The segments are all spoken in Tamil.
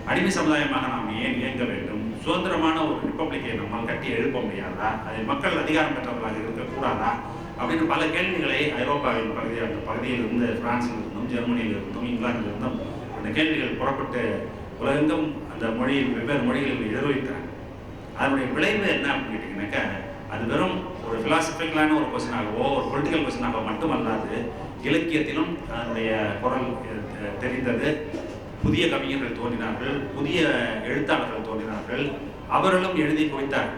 அடிமை சமுதாயமாக நாம் ஏன் இயங்க வேண்டும்? சுதந்திரமான ஒரு ரிப்பப்ளிக்கை நம்மால் கட்டி எழுப்ப முடியாதா? அதில் மக்கள் அதிகாரம் பெற்றவர்களாக இருக்கக்கூடாதா? அப்படின்னு பல கேள்விகளை ஐரோப்பாவின் அந்த பகுதியிலிருந்து, பிரான்சில் இருந்தும், ஜெர்மனியில் இருந்தும், இங்கிலாந்தில் இருந்தும் அந்த கேள்விகள் புறப்பட்டு உலகெங்கும் அந்த வெவ்வேறு மொழிகளில் எதிர்வைத்தார். அதனுடைய விளைவு என்ன அப்படின்னு கேட்டிங்கனாக்கா, அது வெறும் ஒரு ஃபிலாசபிக்கலான ஒரு கொஸ்டினாகவோ ஒரு பொலிட்டிக்கல் கொஸ்டினாகவோ மட்டுமல்லாது, இலக்கியத்திலும் அதனுடைய குரல் தெரிந்தது. புதிய கவிஞர்கள் தோன்றினார்கள், புதிய எழுத்தாளர்கள் தோன்றினார்கள், அவர்களும் எழுதி குவித்தார்.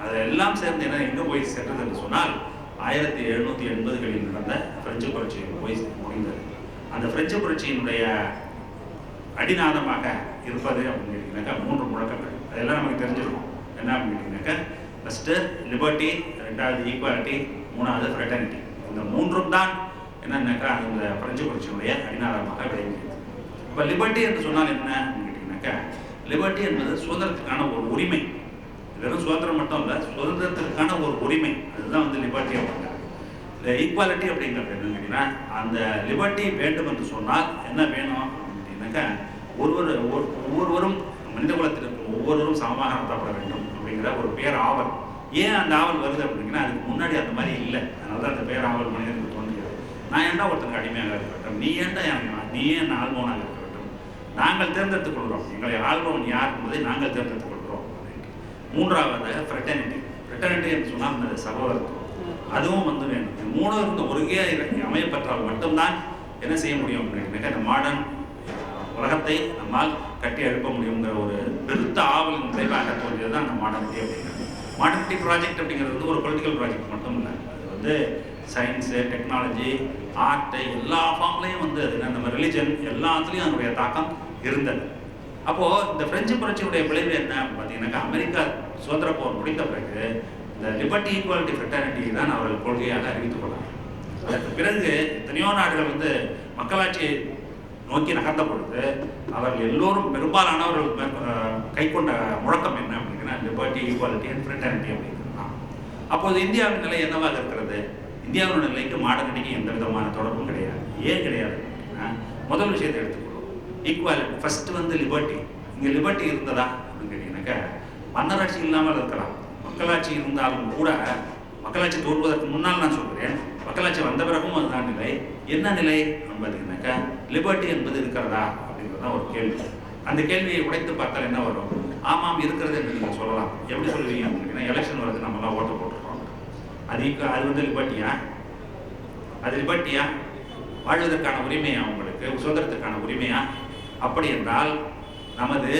அதெல்லாம் சேர்ந்து என்ன எங்கே போய் சென்றது என்று சொன்னால், 1780களில் நடந்த பிரெஞ்சு புரட்சியில் போய் முடிந்தது. அந்த பிரெஞ்சு புரட்சியினுடைய அடிநாதமாக இருப்பது அப்படின்னு கேட்டிங்கனாக்கா 3 முழக்கங்கள். அதெல்லாம் நமக்கு தெரிஞ்சிருக்கும். என்ன அப்படின்னு கேட்டிங்கனாக்கா, ஃபஸ்ட்டு லிபர்ட்டி, 2வது ஈக்குவாலிட்டி, 3வது ஃப்ரெட்டர்னிட்டி. இந்த 3ம் தான் என்னன்னாக்கா இந்த பிரெஞ்சு புரட்சியினுடைய அடிநாதமாக விளங்கியது. இப்போ லிபர்ட்டி என்று சொன்னால் என்ன அப்படின்னு கேட்டிங்கனாக்கா, லிபர்ட்டி என்பது சுதந்திரத்துக்கான ஒரு உரிமை. வெறும் சுதந்திரம் மட்டும் இல்லை, சுதந்திரத்திற்கான ஒரு உரிமை. அதுதான் வந்து லிபர்ட்டி அப்படிங்கிறது. இந்த ஈக்குவாலிட்டி அப்படிங்கிறது என்னன்னு கேட்டிங்கன்னா, அந்த லிபர்ட்டி வேண்டும் என்று சொன்னால் என்ன வேணும் அப்படின்னாக்கா, ஒவ்வொருவரும் மனித குலத்தில் இருக்கும் ஒவ்வொருவரும் சமமாக நடத்தப்பட வேண்டும் அப்படிங்கிற ஒரு பேர் ஆவல். ஏன் அந்த ஆவல் வருது அப்படின்னா, அதுக்கு முன்னாடி அந்த மாதிரி இல்லை. அதனால தான் அந்த பேர் ஆவல் மனிதனுக்கு தோன்றுகிறது. நான் ஏன்டா ஒருத்தருக்கு அடிமையாக இருக்கட்டும், நீ ஏன்டா நீ ஏன் ஆள்பவனாக இருக்கட்டும், நாங்கள் தேர்ந்தெடுத்துக் கொள்கிறோம். எங்களை ஆள்பவன் யார் என்பதை நாங்கள் தேர்ந்தெடுத்துக் கொள்கிறோம். 3வது ஃப்ரெட்டர்னிட்டி. ஃப்ரெட்டர்னிட்டி என்று சொன்னால் அந்த சகோதரத்துவம், அதுவும் வந்து வேணும். 3 இருந்த ஒருங்கே அமையப்பெற்றால் மட்டும்தான் என்ன செய்ய முடியும் அப்படின்னாக்கா, இந்த மாடர்ன் உலகத்தை நம்மால் கட்டி எழுப்ப முடியுங்கிற ஒரு பெருத்த ஆவலின் விளைவாக தோன்றியது தான் அந்த மாடர்னிட்டி அப்படிங்கிறது. மாடர்னிட்டி ப்ராஜெக்ட் அப்படிங்கிறது வந்து ஒரு பொலிட்டிக்கல் ப்ராஜெக்ட் மட்டும் இல்லை. அது வந்து சயின்ஸு, டெக்னாலஜி, ஆர்ட்டு எல்லா ஃபார்ம்லேயும் வந்து அது நம்ம ரிலிஜன் எல்லாத்துலேயும் அதனுடைய தாக்கம் இருந்தது. அப்போது இந்த பிரெஞ்சு புரட்சியுடைய விளைவு என்ன பார்த்தீங்கன்னாக்கா, அமெரிக்கா சுதந்திர போர் முடிந்த பிறகு இந்த லிபர்ட்டி, ஈக்குவாலிட்டி, ஃப்ரெட்டர்னிட்டி தான் அவர்கள் கொள்கையாக அறிவித்துக் கொண்டார். அதற்கு பிறகு எத்தனையோ நாடுகள் வந்து மக்களாட்சியை நோக்கி நகர்ந்த பொழுது அவர்கள் எல்லோரும் பெரும்பாலானவர்கள் கை கொண்ட முழக்கம் என்ன அப்படின்னா, லிபர்ட்டி, ஈக்குவாலிட்டி அண்ட் ஃப்ரெட்டர்னிட்டி அப்படிங்கிறது தான். அப்போது இந்தியாவின் நிலை என்னவாக இருக்கிறது? இந்தியாவின் நிலைக்கு மாடர்னிட்டிக்கு எந்த விதமான தொடர்பும் கிடையாது. ஏன் கிடையாது அப்படின்னா, முதல் விஷயத்தை எடுத்துக்கொள்வோம். ஈக்குவாலிட்டி ஃபஸ்ட்டு வந்து லிபர்ட்டி. இங்கே லிபர்ட்டி இருந்ததா அப்படின்னு கேட்டிங்கனாக்கா, மன்னராட்சி இல்லாமல் இருக்கலாம், மக்களாட்சி இருந்தாலும் கூட, மக்களாட்சி தோல்வதற்கு முன்னால் நான் சொல்கிறேன், மக்களாட்சி வந்த பிறகும் அதுதான் நிலை. என்ன நிலை பார்த்தீங்கன்னாக்கா, லிபர்ட்டி என்பது இருக்கிறதா அப்படிங்கிறது தான் ஒரு கேள்வி. அந்த கேள்வியை உடைத்து பார்த்தால் என்ன வரும்? ஆமாம் இருக்கிறது என்று நீங்கள் சொல்லலாம். எப்படி சொல்லுவீங்க அப்படின்னா, எலெக்ஷன் வருது, நம்மளாம் ஓட்டு போட்டுருக்கோம், அது வந்து லிபர்ட்டியா? அது லிபர்ட்டியா? வாழ்வதற்கான உரிமையா, உங்களுக்கு சுதந்திரத்திற்கான உரிமையா? அப்படி என்றால் நமது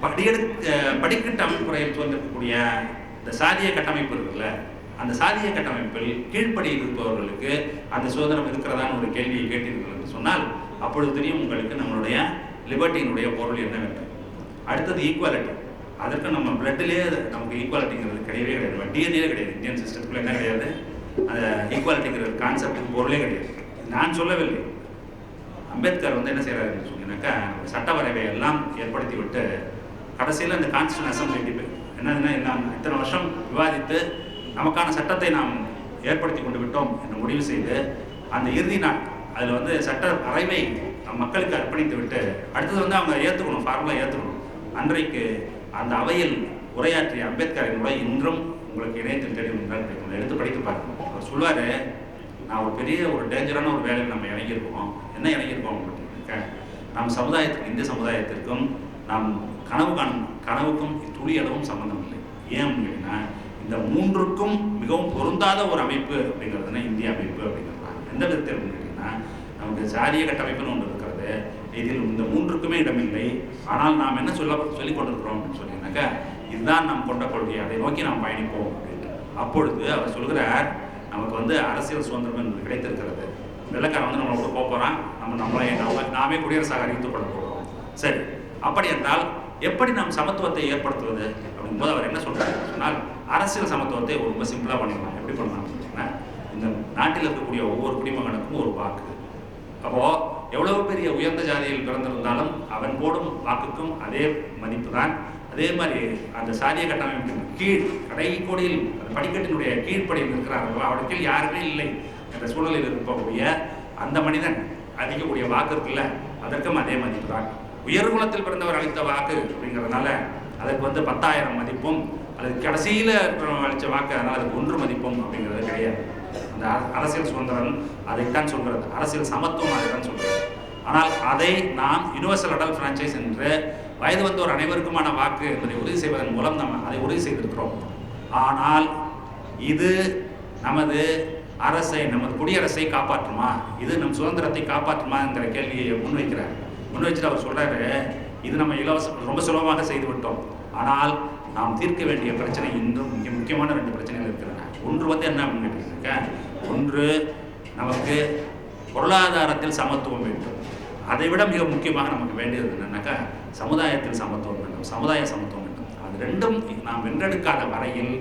படிக்கட்டு அமைப்புறையில் தோன்றிருக்கக்கூடிய இந்த சாதிய கட்டமைப்பு இருக்குல்ல, அந்த சாதிய கட்டமைப்பில் கீழ்ப்படியில் இருப்பவர்களுக்கு அந்த சுதந்திரம் இருக்கிறதான ஒரு கேள்வியை கேட்டீர்கள் என்று சொன்னால், அப்பொழுது தெரியும் உங்களுக்கு நம்மளுடைய லிபர்ட்டியினுடைய பொருள் என்னவென்று. அடுத்தது ஈக்குவாலிட்டி. அதற்கு நம்ம பிளட்டிலே நமக்கு ஈக்குவாலிட்டிங்கிறது கிடையவே கிடையாது, டிஎன்ஏ கிடையாது. இந்தியன் சிஸ்டத்துக்குள்ள என்ன கிடையாது, அந்த ஈக்குவாலிட்டிங்கிற கான்செப்ட் பொருளே கிடையாது. நான் சொல்லவில்லை. அம்பேத்கர் வந்து என்ன செய்கிறாருன்னு சொன்னீங்கன்னாக்கா, சட்ட வரைவை எல்லாம் ஏற்படுத்தி விட்டு கடைசியில் அந்த கான்ஸ்டியூஷன் அசம்பிளி என்னதுன்னா, இத்தனை வருஷம் விவாதித்து நமக்கான சட்டத்தை நாம் ஏற்படுத்தி கொண்டு விட்டோம் என்று முடிவு செய்து, அந்த இறுதி நாள் அதில் வந்து சட்ட வரைவை மக்களுக்கு அர்ப்பணித்து விட்டு, அடுத்தது வந்து அவங்க ஏற்றுக்கணும், ஃபார்முலா ஏற்றுக்கணும். அன்றைக்கு அந்த அவையில் உரையாற்றிய அம்பேத்கரின் உரை இன்றும் உங்களுக்கு இணையத்தில் தெரியும் என்றால் எடுத்து படித்து பார்க்கணும். அவர் சொல்வார், நான் ஒரு பெரிய ஒரு டேஞ்சரான ஒரு வேலையில் நம்ம இறங்கியிருக்கோம். என்ன இறங்கியிருக்கோம் அப்படின்னாக்க, நம் சமுதாயத்துக்கு, இந்திய சமுதாயத்திற்கும் நாம் கனவுக்கும் துளி அளவும் சம்பந்தம் இல்லை. ஏன் அப்படின்னா, இந்த 3க்கும் மிகவும் பொருந்தாத ஒரு அமைப்பு அப்படிங்கிறதுனா இந்திய அமைப்பு அப்படிங்கிறது தான். எந்த விதத்தில் அப்படின்னா, நமக்கு சாதிய கட்டமைப்புன்னு ஒன்று இருக்கிறது, இதில் இந்த 3க்குமே இடமில்லை. ஆனால் நாம் என்ன சொல்லிக் கொண்டிருக்கிறோம் அப்படின்னு சொன்னீங்கன்னாக்கா, இதுதான் நாம் கொண்ட கொள்கை, அதை நோக்கி நாம் பயணிப்போம் அப்படின்ட்டு. அப்பொழுது அவர் சொல்கிறார், நமக்கு வந்து அரசியல் சுதந்திரம் என்பது கிடைத்திருக்கிறது. வெள்ளைக்காரன் வந்து நம்மளை கூட போகிறான், நாமே குடியரசாக அறிவித்துக் கொள்ள போகிறோம். சரி, அப்படி என்றால் எப்படி நாம் சமத்துவத்தை ஏற்படுத்துவது அப்படிங்கும்போது அவர் என்ன சொல்றாரு சொன்னால், அரசியல் சமத்துவத்தை ரொம்ப சிம்பிளாக பண்ணிடலாம். எப்படி பண்ணலாம் அப்படின்னா, இந்த நாட்டில் இருக்கக்கூடிய ஒவ்வொரு குடிமகனுக்கும் ஒரு வாக்கு. அப்போது எவ்வளவு பெரிய உயர்ந்த ஜாதியில் பிறந்திருந்தாலும் அவன் போடும் வாக்குக்கும் அதே மதிப்பு தான். அதே மாதிரி அந்த சாதிய கட்டமைப்பின் கீழ் கடைக்கோடியில் அந்த படிக்கட்டினுடைய கீழ்ப்படியில் இருக்கிறார்களோ அவருடைய கீழ் யாருமே இல்லை என்ற சூழலில் இருக்கக்கூடிய அந்த மனிதன் அதிகக்கூடிய வாக்கு இருக்குல்ல, அதற்கும் அதே மதிப்பு தான். உயர்குலத்தில் பிறந்தவர் அளித்த வாக்கு அப்படிங்கிறதுனால அதுக்கு வந்து 10,000 மதிப்பும், அது கடைசியில் அளித்த வாக்கு அதனால் அதுக்கு 1 மதிப்பும் அப்படிங்கிறது கிடையாது. அந்த அரசியல் சுதந்திரம் அதைத்தான் சொல்கிறது, அரசியல் சமத்துவம் அதைத்தான் சொல்கிறது. ஆனால் அதை நாம் யுனிவர்சல் அடல்ட் ஃப்ரான்ச்சைஸ் என்று வயது வந்தோர் அனைவருக்குமான வாக்கு என்பதை உறுதி செய்வதன் மூலம் நம்ம அதை உறுதி செய்திருக்கிறோம். ஆனால் இது நமது அரசை, நமது குடியரசை காப்பாற்றுமா, இது நம் சுதந்திரத்தை காப்பாற்றுமா என்கிற கேள்வியை முன்வைக்கிறார். முன்வைச்சுட்டு அவர் சொல்கிறாரு, இது நம்ம ரொம்ப சுலபமாக செய்து விட்டோம், ஆனால் நாம் தீர்க்க வேண்டிய பிரச்சனை இன்றும் முக்கியமான 2 பிரச்சனைகள் இருக்கிறன. ஒன்று வந்து என்ன அப்படின்னு கேட்டீங்கன்னாக்கா, ஒன்று நமக்கு பொருளாதாரத்தில் சமத்துவம் வேண்டும். அதை விட மிக முக்கியமாக நமக்கு வேண்டியது என்னன்னாக்கா சமுதாயத்தில் சமத்துவம் வேண்டும், சமுதாய சமத்துவம் வேண்டும். அது ரெண்டும் நாம் வென்றெடுக்காத வரையில்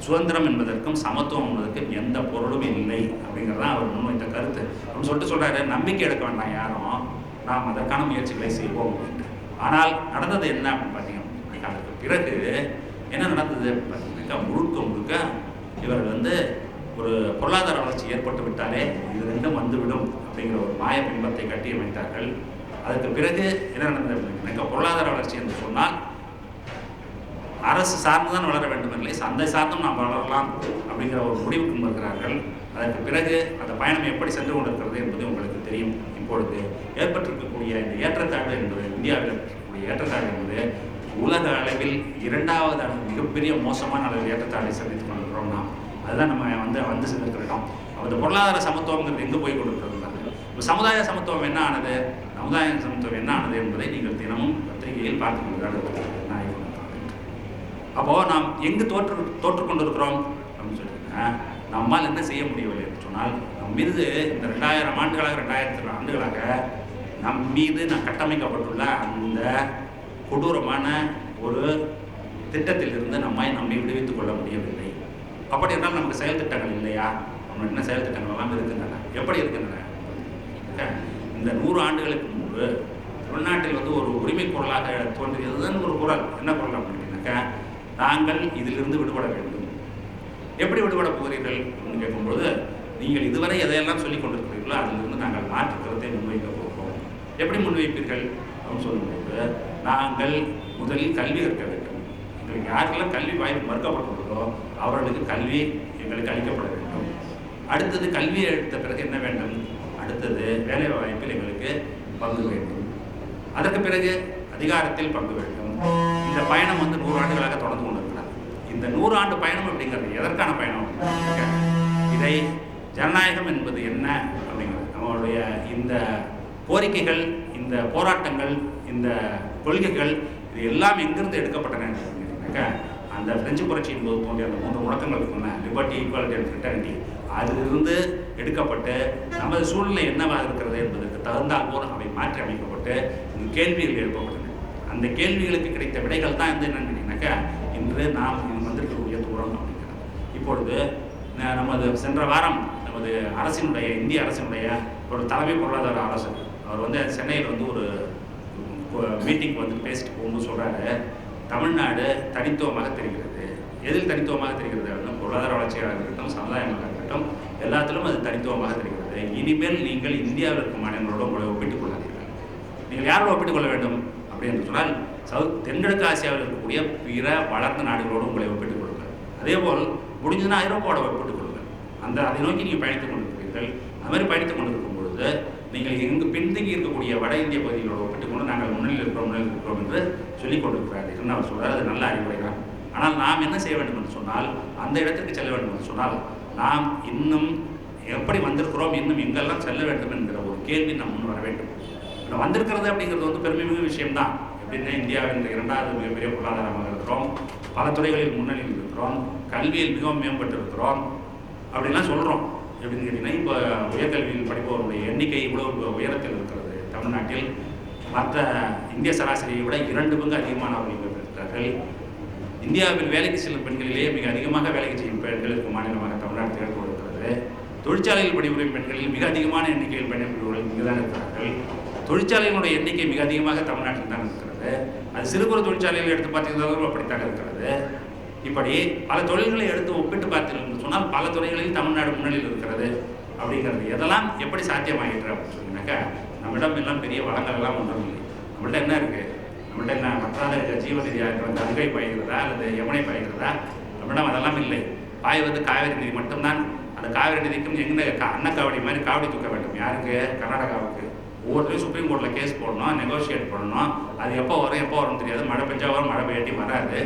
சுதந்திரம் என்பதற்கும் சமத்துவம் என்பதற்கும் எந்த பொருளும் இல்லை அப்படிங்கிறதான் அவர் முன்வைத்த கருத்து. அப்படின்னு சொல்கிறாரு, நம்பிக்கை எடுக்க வேண்டாம் யாரும், நாம் அதற்கான முயற்சிகளை செய்வோம் அப்படின்ட்டு. ஆனால் நடந்தது என்ன அப்படின்னு பார்த்தீங்கன்னா, அதற்கு பிறகு என்ன நடந்தது அப்படின்னு பார்த்தீங்கன்னாக்கா, முழுக்க இவர்கள் வந்து ஒரு பொருளாதார வளர்ச்சி ஏற்பட்டு விட்டாலே இது ரெண்டும் வந்துவிடும் அப்படிங்கிற ஒரு மாய பிம்பத்தை கட்டியமைத்தார்கள். அதற்கு பிறகு என்ன நடந்தது அப்படின்னாக்கா, பொருளாதார வளர்ச்சி என்று சொன்னால் அரசு சார்ந்துதான் வளர வேண்டும் இல்லை, சந்தை சார்ந்தும் நாம் வளரலாம் அப்படிங்கிற ஒரு முடிவுக்கு வருகிறார்கள். அதற்கு பிறகு அந்த பயணம் எப்படி சென்று கொண்டிருக்கிறது என்பது உங்களுக்கு தெரியும். இப்பொழுது ஏற்பட்டிருக்கக்கூடிய இந்த ஏற்றத்தாழ்வு என்பது, இந்தியாவில் இருக்கக்கூடிய ஏற்றத்தாழ்வு என்பது உலக அளவில் 2வது மிகப்பெரிய மோசமான அளவில் ஏற்றத்தாழ்வை சந்தித்துக் கொண்டிருக்கிறோம். நாம் அதுதான் நம்ம வந்து செஞ்சுருக்கிறோம். அந்த பொருளாதார சமத்துவங்கிறது எங்கே போய் கொண்டிருக்கிறது? இப்போ சமுதாய சமத்துவம் என்ன ஆனது, சமுதாய சமத்துவம் என்ன ஆனது என்பதை நீங்கள் தினமும் பத்திரிகையில் பார்த்து கொண்டிருக்கிறார்கள். அப்போது நாம் எங்கு தோற்று கொண்டிருக்கிறோம் அப்படின்னு சொல்லிட்டுன்னா, நம்மால் என்ன செய்ய முடியவில்லை என்று சொன்னால், நம் மீது இந்த 2000 ஆண்டுகளாக 2000 ஆண்டுகளாக நம் மீது கட்டமைக்கப்பட்டுள்ள அந்த கொடூரமான ஒரு திட்டத்திலிருந்து நம்மை விடுவித்துக் கொள்ள முடியவில்லை. அப்படி என்றால் நமக்கு செயல் திட்டங்கள் இல்லையா? நம்ம என்ன செயல் திட்டங்கள் எல்லாம் இருக்கின்றன. எப்படி இருக்கின்றன? இந்த 100 ஆண்டுகளுக்கு முன்பு தமிழ்நாட்டில் வந்து ஒரு உரிமை குரலாக தோன்றியதுதான் ஒரு குரல். என்ன குரல் அப்படின்னாக்கா, நாங்கள் இதிலிருந்து விடுபட வேண்டும். எப்படி விடுபட போகிறீர்கள் அப்படின்னு கேட்கும்போது, நீங்கள் இதுவரை எதையெல்லாம் சொல்லிக் கொண்டிருக்கிறீர்களோ அதிலிருந்து நாங்கள் மாற்று கருத்தை முன்வைக்க போகிறோம். எப்படி முன்வைப்பீர்கள் அப்படின்னு சொல்லும்போது, நாங்கள் முதலில் கல்வி கற்க வேண்டும். எங்களுக்கு யாருக்கெல்லாம் கல்வி வாய்ப்பு மறுக்கப்பட்டுள்ளதோ அவர்களுக்கு கல்வி எங்களுக்கு அளிக்கப்பட வேண்டும். அடுத்தது கல்வியை எடுத்த பிறகு என்ன வேண்டும்? அடுத்தது வேலை வாய்ப்பில் எங்களுக்கு பங்கு வேண்டும். அதற்கு பிறகு அதிகாரத்தில் பங்கு வேண்டும். இந்த பயணம் வந்து 100 ஆண்டுகளாக தொடர்ந்து கொண்டிருக்கிறது. இந்த 100 ஆண்டு பயணம் அப்படிங்கிறது எதற்கான பயணம்? இதை ஜனநாயகம் என்பது என்ன அப்படிங்கிறது, நம்மளுடைய இந்த கோரிக்கைகள், இந்த போராட்டங்கள், இந்த கொள்கைகள், இது எல்லாம் எங்கிருந்து எடுக்கப்பட்டன அப்படின்னாக்கா, அந்த பிரெஞ்சு புரட்சியின் போது தோன்றிய அந்த 3 முழக்கங்கள் சொன்ன லிபர்ட்டி, ஈக்குவாலிட்டி அண்ட் ஃப்ரெட்டர்னிட்டி, அதிலிருந்து எடுக்கப்பட்டு நமது சூழ்நிலை என்னவாக இருக்கிறது என்பதற்கு தகுந்தால் போல் அவை மாற்றி அமைக்கப்பட்டு கேள்விகள் எழுப்பப்பட்டன. அந்த கேள்விகளுக்கு கிடைத்த விடைகள் தான் வந்து என்னன்னு கேட்டீங்கன்னாக்கா, இன்று நாம் வந்திருக்கக்கூடிய தூரம் அப்படிங்கிறது. இப்பொழுது நமது சென்ற வாரம் நமது அரசினுடைய, இந்திய அரசினுடைய ஒரு தலைமை பொருளாதார ஆலோசகர் அவர் வந்து சென்னையில் வந்து ஒரு மீட்டிங் வந்து பேசிட்டு போகும்போது சொல்கிறாரு, தமிழ்நாடு தனித்துவமாக தெரிகிறது. எதில் தனித்துவமாக தெரிகிறது அப்படின்னா, பொருளாதார வளர்ச்சியாக இருக்கட்டும், சமுதாயமாக இருக்கட்டும், எல்லாத்திலும் அது தனித்துவமாக தெரிகிறது. இனிமேல் நீங்கள் இந்தியாவில் இருக்கும் மாநிலங்களோடு உங்களை ஒப்பிட்டுக் கொள்ளாதீர்கள். நீங்கள் யாரோட ஒப்பிட்டுக் கொள்ள வேண்டும் அப்படின்னு சொன்னால், தென்கிழக்கு ஆசியாவில் இருக்கக்கூடிய பிற வளர்ந்த நாடுகளோடு உங்களை ஒப்பிட்டுக் கொள்ளுங்கள். அதேபோல் முடிஞ்சதுன்னா ஐரோப்பாவோட ஒப்பிட்டுக் கொள்ளுங்கள். அதை நோக்கி நீங்கள் பயணித்துக் கொண்டிருக்கிறீர்கள். அது மாதிரி பயணித்துக் கொண்டிருக்கும் பொழுது நீங்கள் இங்கு பின்தங்கி இருக்கக்கூடிய வட இந்திய பகுதிகளோடு ஒப்பிட்டுக் கொண்டு நாங்கள் முன்னில் இருக்கிறோம் என்று சொல்லிக் கொண்டிருக்கிறார்கள். அவர் சொல்கிறார், அது நல்ல அறிவுரைதான். ஆனால் நாம் என்ன செய்ய வேண்டும் என்று சொன்னால், அந்த இடத்திற்கு செல்ல வேண்டும் என்று சொன்னால், நாம் இன்னும் எப்படி வந்திருக்கிறோம், இன்னும் எங்கெல்லாம் செல்ல வேண்டும் என்கிற ஒரு கேள்வி நம் முன் வர வேண்டும். நம்ம வந்திருக்கிறது அப்படிங்கிறது வந்து பெருமைமிகு விஷயம்தான். எப்படின்னா, இந்தியாவின் 2வது மிகப்பெரிய பொருளாதாரமாக இருக்கிறோம், பல துறைகளில் முன்னணியில் இருக்கிறோம், கல்வியில் மிகவும் மேம்பட்டு இருக்கிறோம் அப்படின்லாம் சொல்கிறோம். எப்படின்னு கேட்டிங்கன்னா, இப்போ உயர்கல்வியில் படிப்பவர்களுடைய எண்ணிக்கை இவ்வளவு உயரத்தில் இருக்கிறது தமிழ்நாட்டில். மற்ற இந்திய சராசரியை விட 2 பங்கு அதிகமானவர்கள் இருக்கிறார்கள். இந்தியாவில் வேலைக்கு செல்லும் பெண்களிலேயே மிக அதிகமாக வேலைக்கு செய்யும் பெண்கள் இருக்கும் மாநிலமாக தமிழ்நாடு திகழ்ந்து கொண்டிருக்கிறது. தொழிற்சாலையில் பணிபுரியும் பெண்களில் மிக அதிகமான எண்ணிக்கையில் பணிபுரிபவர்கள் இங்கு தான் இருக்கிறார்கள். தொழிற்சாலைகளுடைய எண்ணிக்கை மிக அதிகமாக தமிழ்நாட்டில் தான் இருக்கிறது. அது சிறு குறு தொழிற்சாலைகள் எடுத்து பார்த்தீங்கன்னா அப்படித்தான் இருக்கிறது. இப்படி பல தொழில்களை எடுத்து ஒப்பிட்டு பார்த்தீங்கன்னு சொன்னால் பல துறைகளில் தமிழ்நாடு முன்னணியில் இருக்கிறது. அப்படிங்கிறது எதெல்லாம் எப்படி சாத்தியமாகிட்டு அப்படின்னு சொன்னீங்கன்னாக்கா, நம்மிடம் எல்லாம் பெரிய வளங்கள் எல்லாம் ஒன்றும் இல்லை. நம்மள்ட்ட என்ன இருக்குது? நம்மள்ட்ட என்ன வற்றாத ஜீவநிதியாக இருக்கிற கங்கை பாய்கிறதா அல்லது யமுனை பாய்கிறதா? நம்மளிடம் அதெல்லாம் இல்லை. பாய்வது காவிரி நதி மட்டும்தான். அந்த காவிரி நதிக்கும் எங்கே அன்னக்காவடி மாதிரி காவடி தூக்க வேண்டும். யாருக்கு? கர்நாடகாவுக்கு. ஒவ்வொருத்தரையும் சுப்ரீம் கோர்ட்டில் கேஸ் போடணும், நெகோஷியேட் பண்ணணும். அது எப்போ வரும்னு தெரியாது. மழை பெஞ்சா வரும், மழை பெய்யாட்டி வராது.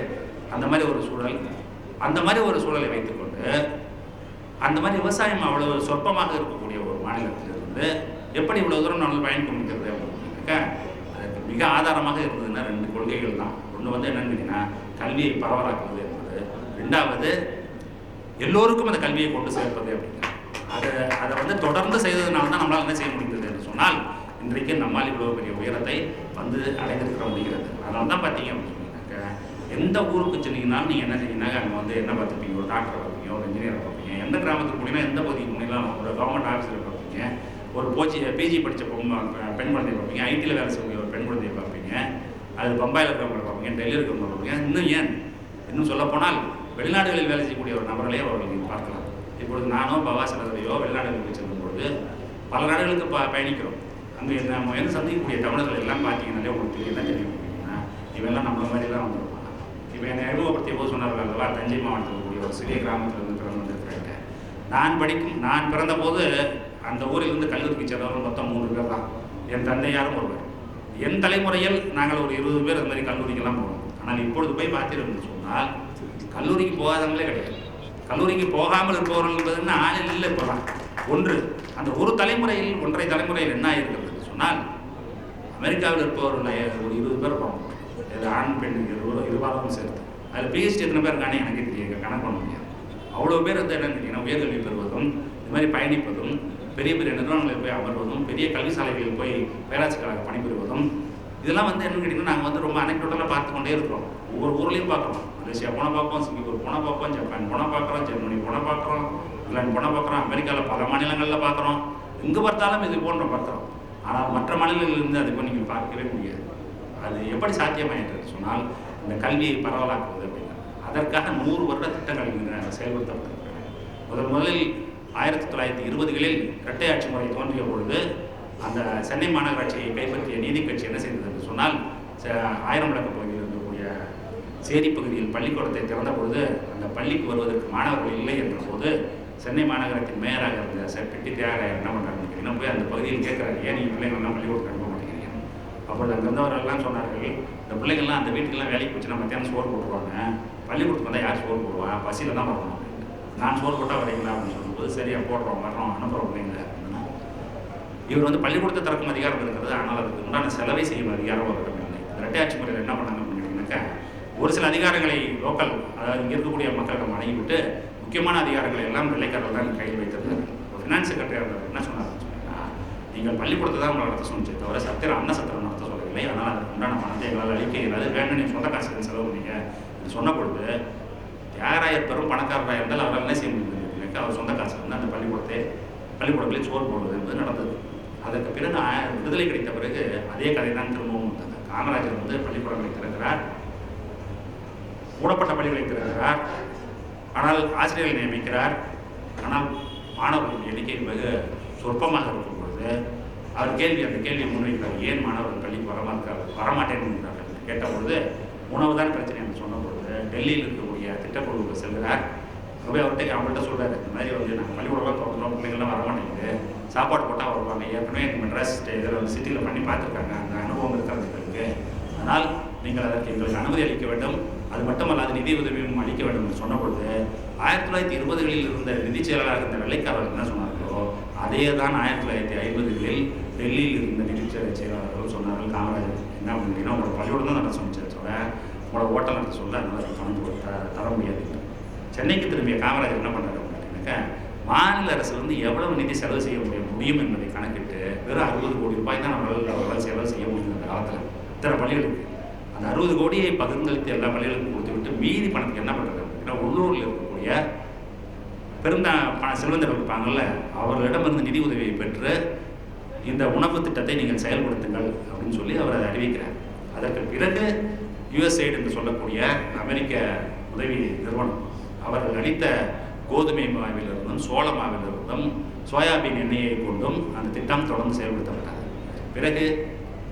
அந்த மாதிரி ஒரு சூழல். அந்த மாதிரி ஒரு சூழலை வைத்துக்கொண்டு அந்த மாதிரி விவசாயம் அவ்வளவு சொற்பமாக இருக்கக்கூடிய ஒரு மாநிலத்திலிருந்து எப்படி இவ்வளோ தூரம் நம்மளால் பயணிக்க முடிகிறது அப்படின்னாக்கா, அதுக்கு மிக ஆதாரமாக இருந்ததுன்னா 2 கொள்கைகள் தான். ஒன்று வந்து என்னன்னு கேட்டிங்கன்னா, கல்வியை பரவலாக்குவது என்பது. 2வது எல்லோருக்கும் அந்த கல்வியை கொண்டு சேர்ப்பது அப்படிங்கிறது. அதை வந்து தொடர்ந்து செய்ததுனால தான் நம்மளால் என்ன செய்ய முடிந்தது என்று சொன்னால், இன்றைக்கு நம்மால் இவ்வளோ பெரிய உயரத்தை வந்து அடைந்திருக்க முடிகிறது. அதனால தான் பார்த்தீங்க அப்படின்னு சொன்னீங்கன்னாக்கா, எந்த ஊருக்கு சொன்னீங்கன்னாலும் நீங்கள் என்ன செய்யணும்னாக்க அங்கே வந்து என்ன பார்த்துப்பீங்க? ஒரு டாக்டரை பார்ப்பீங்க, ஒரு இன்ஜினியரை பார்ப்பீங்க. எந்த கிராமத்துக்கு போனீங்கன்னா, எந்த பகுதிக்கு போனீங்கன்னா ஒரு கவர்மெண்ட் ஆஃபீஸில் பார்ப்பீங்க, ஒரு பிஜி படித்த பெண் குழந்தையை பார்ப்பீங்க, ஐடியில் வேலை செய்யக்கூடிய ஒரு பெண் குழந்தையை பார்ப்பீங்க, அது பம்பாயில் இருக்கிறவங்களை பார்ப்பீங்க, டெல்லியில் இருக்கிறவங்க பார்ப்பீங்க. இன்னும் சொல்லப்போனால் வெளிநாடுகளில் வேலை செய்யக்கூடிய ஒரு நபர்களே அவர்கள் பார்க்கலாம். இப்பொழுது நானோ பவாசனதையோ வெளிநாடுகளுக்கு செல்லும் பொழுது பல நாடுகளுக்கு பயணிக்கிறோம். அங்கே நம்ம வந்து சந்திக்கக்கூடிய தமிழர்கள் எல்லாம் பார்த்தீங்கன்னாலே உங்களுக்கு தெரியும். என்ன தெரியும் அப்படின்னா, இவெல்லாம் நம்மள மாதிரி தான் வந்துருப்பாங்க. இப்போ என்னை அறிமுகப்படுத்திய போது சொன்னார்கள் அல்லவா, தஞ்சை மாவட்டத்தில் இருக்கக்கூடிய ஒரு சிறிய கிராமத்தில் இருந்து வந்திருக்கிறேன். நான் பிறந்த போது அந்த ஊரிலிருந்து கல்லூரிக்கு சென்றவர்கள் மொத்தம் 3 பேர் தான். என் தந்தையாரும் ஒருவர். என் தலைமுறையில் நாங்கள் ஒரு 20 பேர் அந்த மாதிரி கல்லூரிக்கெல்லாம் போனோம். ஆனால் இப்பொழுது போய் பார்த்தீர்கள் சொன்னால் கல்லூரிக்கு போகாதவங்களே கிடையாது. கல்லூரிக்கு போகாமல் இருப்பவர்கள் என்பதுன்னு ஆளில் இல்லை. இப்போதான் அந்த ஒரு தலைமுறையில் 1.5 தலைமுறையில் என்ன ஆகிருக்கிறது சொன்னால், அமெரிக்காவில் இருப்பவர்கள் ஒரு 20 பேர் போகணும். இது ஆண் பெண் இருபாலரும் சேர்த்து. அதில் பிஹெச்டி எத்தனை பேர் இருக்கானே எனக்கு தெரியாது, கணக்கு பண்ண முடியாது. அவ்வளோ பேர் வந்து என்னன்னு கேட்டிங்கன்னா, உயர்கல்வி பெறுவதும் இது மாதிரி பயணிப்பதும் பெரிய பெரிய நிறுவனங்களில் போய் அமர்வதும் பெரிய கல்வி சாலைகளில் போய் பேராசிரியராக பணிபுரிவதும் இதெல்லாம் வந்து என்னன்னு கேட்டிங்கன்னா, நாங்கள் வந்து ரொம்ப அனெக்டோட்டலாக பார்த்து கொண்டே இருக்கிறோம். ஒவ்வொரு ஊர்லேயும் பார்க்குறோம். மலேசியா போனால் பார்ப்போம், சிங்கப்பூர் போனால் பார்ப்போம், ஜப்பான் போனால் பார்க்குறோம், ஜெர்மனி போனால் பார்க்குறோம், இங்கிலாந்து போனால் பார்க்குறோம், அமெரிக்காவில் பல மாநிலங்களில் பார்க்குறோம். எங்கே பார்த்தாலும் இது போன்ற பார்க்குறோம். ஆனால் மற்ற மாநிலங்களிலிருந்து அது இப்போ நீங்கள் பார்க்கவே முடியாது. அது எப்படி சாத்தியமாயிட்டு சொன்னால், இந்த கல்வியை பரவலாக்குவது அப்படின்னா அதற்காக 100 வருட திட்டங்கள் செயல்படுத்தப்பட்டிருக்கின்றன. முதலில் 1920களில் இரட்டை ஆட்சி முறை தோன்றிய பொழுது அந்த சென்னை மாநகராட்சியை கைப்பற்றிய நீதி கட்சி என்ன செய்தது என்று சொன்னால், 1000 விளக்கு பகுதியில் இருக்கக்கூடிய சேரி பகுதியில் பள்ளிக்கூடத்தை திறந்த பொழுது அந்த பள்ளிக்கு வருவதற்கு மாணவர்கள் இல்லை என்ற போது சென்னை மாநகராட்சியின் மேயராக இருந்த பெட்டி தியாகராயர் என்ன பண்ணுறாங்கன்னு கேட்டீங்கன்னா, போய் அந்த பகுதியில் கேட்குறாரு, ஏன் நீங்கள் பிள்ளைங்கள்லாம் பள்ளிக்கூடத்துக்கு அனுப்ப மாட்டேங்கிறீங்க? அப்பொழுது அங்கே இருந்தவர்கள்லாம் சொன்னார்கள், இந்த பிள்ளைங்கள்லாம் அந்த வீட்டுக்கெல்லாம் வேலைக்கு போச்சுன்னா மத்தியானம் சோறு போட்டுருவாங்க, பள்ளிக்கூடத்துக்கு வந்தால் யார் சோறு போடுவா? பசியில் தான் வரணும். நான் சோறு போட்டால் வரீங்களா அப்படின்னு சொல்லும்போது, சரியா போடுறோம், வர்றோம், அனுப்புகிறோம் பிள்ளைங்க. இவர் வந்து பள்ளிக்கூடத்தை திறக்கும் அதிகாரம் இருக்கிறது, ஆனால் அதுக்கு உண்டான செலவை செய்யும் அதிகாரம் அவர்கள் இல்லை. இரட்டை ஆட்சி முறையில் என்ன பண்ணாங்க அப்படின்னு கேட்டிங்கன்னாக்கா, ஒரு சில அதிகாரங்களை லோக்கல், அதாவது இங்கே இருக்கக்கூடிய மக்களிடம் வழங்கிவிட்டு முக்கியமான அதிகாரங்களை எல்லாம் வெள்ளைக்காரர்கள் தான் கையில் வைத்திருந்தார்கள். ஒரு ஃபினான்ஸ் செக்ரட்டரி என்ன சொன்னார்னு சொன்னீங்கன்னா, நீங்கள் பள்ளிக்கூடத்தை தான் உங்களை நடத்த சொன்னீங்க தவிர சத்திரம் நடத்த சொல்லவில்லை. அதனால் அதுக்கு உண்டான பணத்தை எங்களால் அளிக்க இல்லாது, வேணும் நீங்கள் சொந்த காசுக்கு செலவு பண்ணீங்க சொன்ன பொழுது தியாகராயர் பெரும் பணக்காரராக இருந்தால் அவரால் என்ன செய்ய முடியும்? அவர் சொந்த காசு வந்து அந்த பள்ளிக்கூடங்களில் சோறு போடுவது என்பது நடந்தது. அதற்கு பிறகு விடுதலை கிடைத்த பிறகு அதே கதை தான் திரும்பவும் வந்தது. காமராஜர் வந்து பள்ளிக்கூடங்களை திறக்கிறார், மூடப்பட்ட பள்ளிகளை திறக்கிறார், ஆனால் ஆசிரியர்களை நியமிக்கிறார். ஆனால் மாணவர்கள் எண்ணிக்கை மிக சொற்பமாக இருக்கும் பொழுது அவர் அந்த கேள்வியை முன்வைக்கிறார், ஏன் மாணவர்கள் பள்ளிக்கு வரமாட்டேன் என்கிறார்கள் கேட்டபொழுது, உணவு தான் பிரச்சனை என்று சொன்ன பொழுது டெல்லியில் இருக்கக்கூடிய திட்டக்குழுவுக்கு செல்கிறார். அவங்கள்ட்ட சொல்கிறார், இந்த மாதிரி வந்து நாங்கள் பள்ளிக்கூடலாம் திறக்கிறோம், பிள்ளைங்கள்லாம் வரமாட்டேங்குது, சாப்பாடு போட்டால் வருவாங்க, ஏற்கனவே மெட்ராஸ் இதில் வந்து சிட்டியில் பண்ணி பார்த்துருக்காங்க, அந்த அனுபவம் இருக்கிறதுக்கு, அதனால் நீங்கள் அதற்கு எங்களுக்கு அனுமதி அளிக்க வேண்டும், அது மட்டுமல்லாது நிதி உதவியும் அளிக்க வேண்டும் என்று சொன்ன பொழுது 1920களில் இருந்த நிதி செயலாளர் இருந்த வெள்ளைக்காரர்கள் என்ன சொன்னார்களோ அதே தான் 1950களில் டெல்லியில் இருந்த நிதி செயலாளர்கள் சொன்னார்கள். காமராஜர் என்ன பண்ணிட்டீங்கன்னா, உங்களோட பள்ளியோடு தான் நடத்த சொல்ல, உங்களோட ஓட்டல் நடத்த சொல்ல அதனால் பணம் தர முடியாது. சென்னைக்கு திரும்பிய காமராஜர் என்ன பண்ணுறாரு அப்படின்னாக்கா, மாநில அரசு வந்து எவ்வளவு நிதி செலவு செய்ய முடியும் என்பதை கணக்கிட்டு வெறும் 60 கோடி ரூபாய் தான் அவர்களால் செலவு செய்ய முடியும் அந்த காலத்தில் இத்தனை பள்ளிகளுக்கு. அந்த 60 கோடியை பகிர்ந்தளித்து எல்லா பள்ளிகளுக்கும் கொடுத்து விட்டு மீதி பணத்துக்கு என்ன பண்ணுறது அப்படின்னா, உள்ளூரில் இருக்கக்கூடிய செல்வந்தர்கள் இருப்பாங்கள்ல, அவர்களிடமிருந்து நிதி உதவியை பெற்று இந்த உணவு திட்டத்தை நீங்கள் செயல்படுத்துங்கள் அப்படின்னு சொல்லி அவர் அதை அறிவிக்கிறார். அதற்கு பிறகு USAID என்று சொல்லக்கூடிய அமெரிக்க உதவி நிறுவனம் அவர்கள் அளித்த கோதுமை மாவிலிருந்தும் சோள மாவிலிருந்தும் சோயாபீன் எண்ணெயை கொண்டும் அந்த திட்டம் தொடர்ந்து செயல்படுத்தப்பட்டது. பிறகு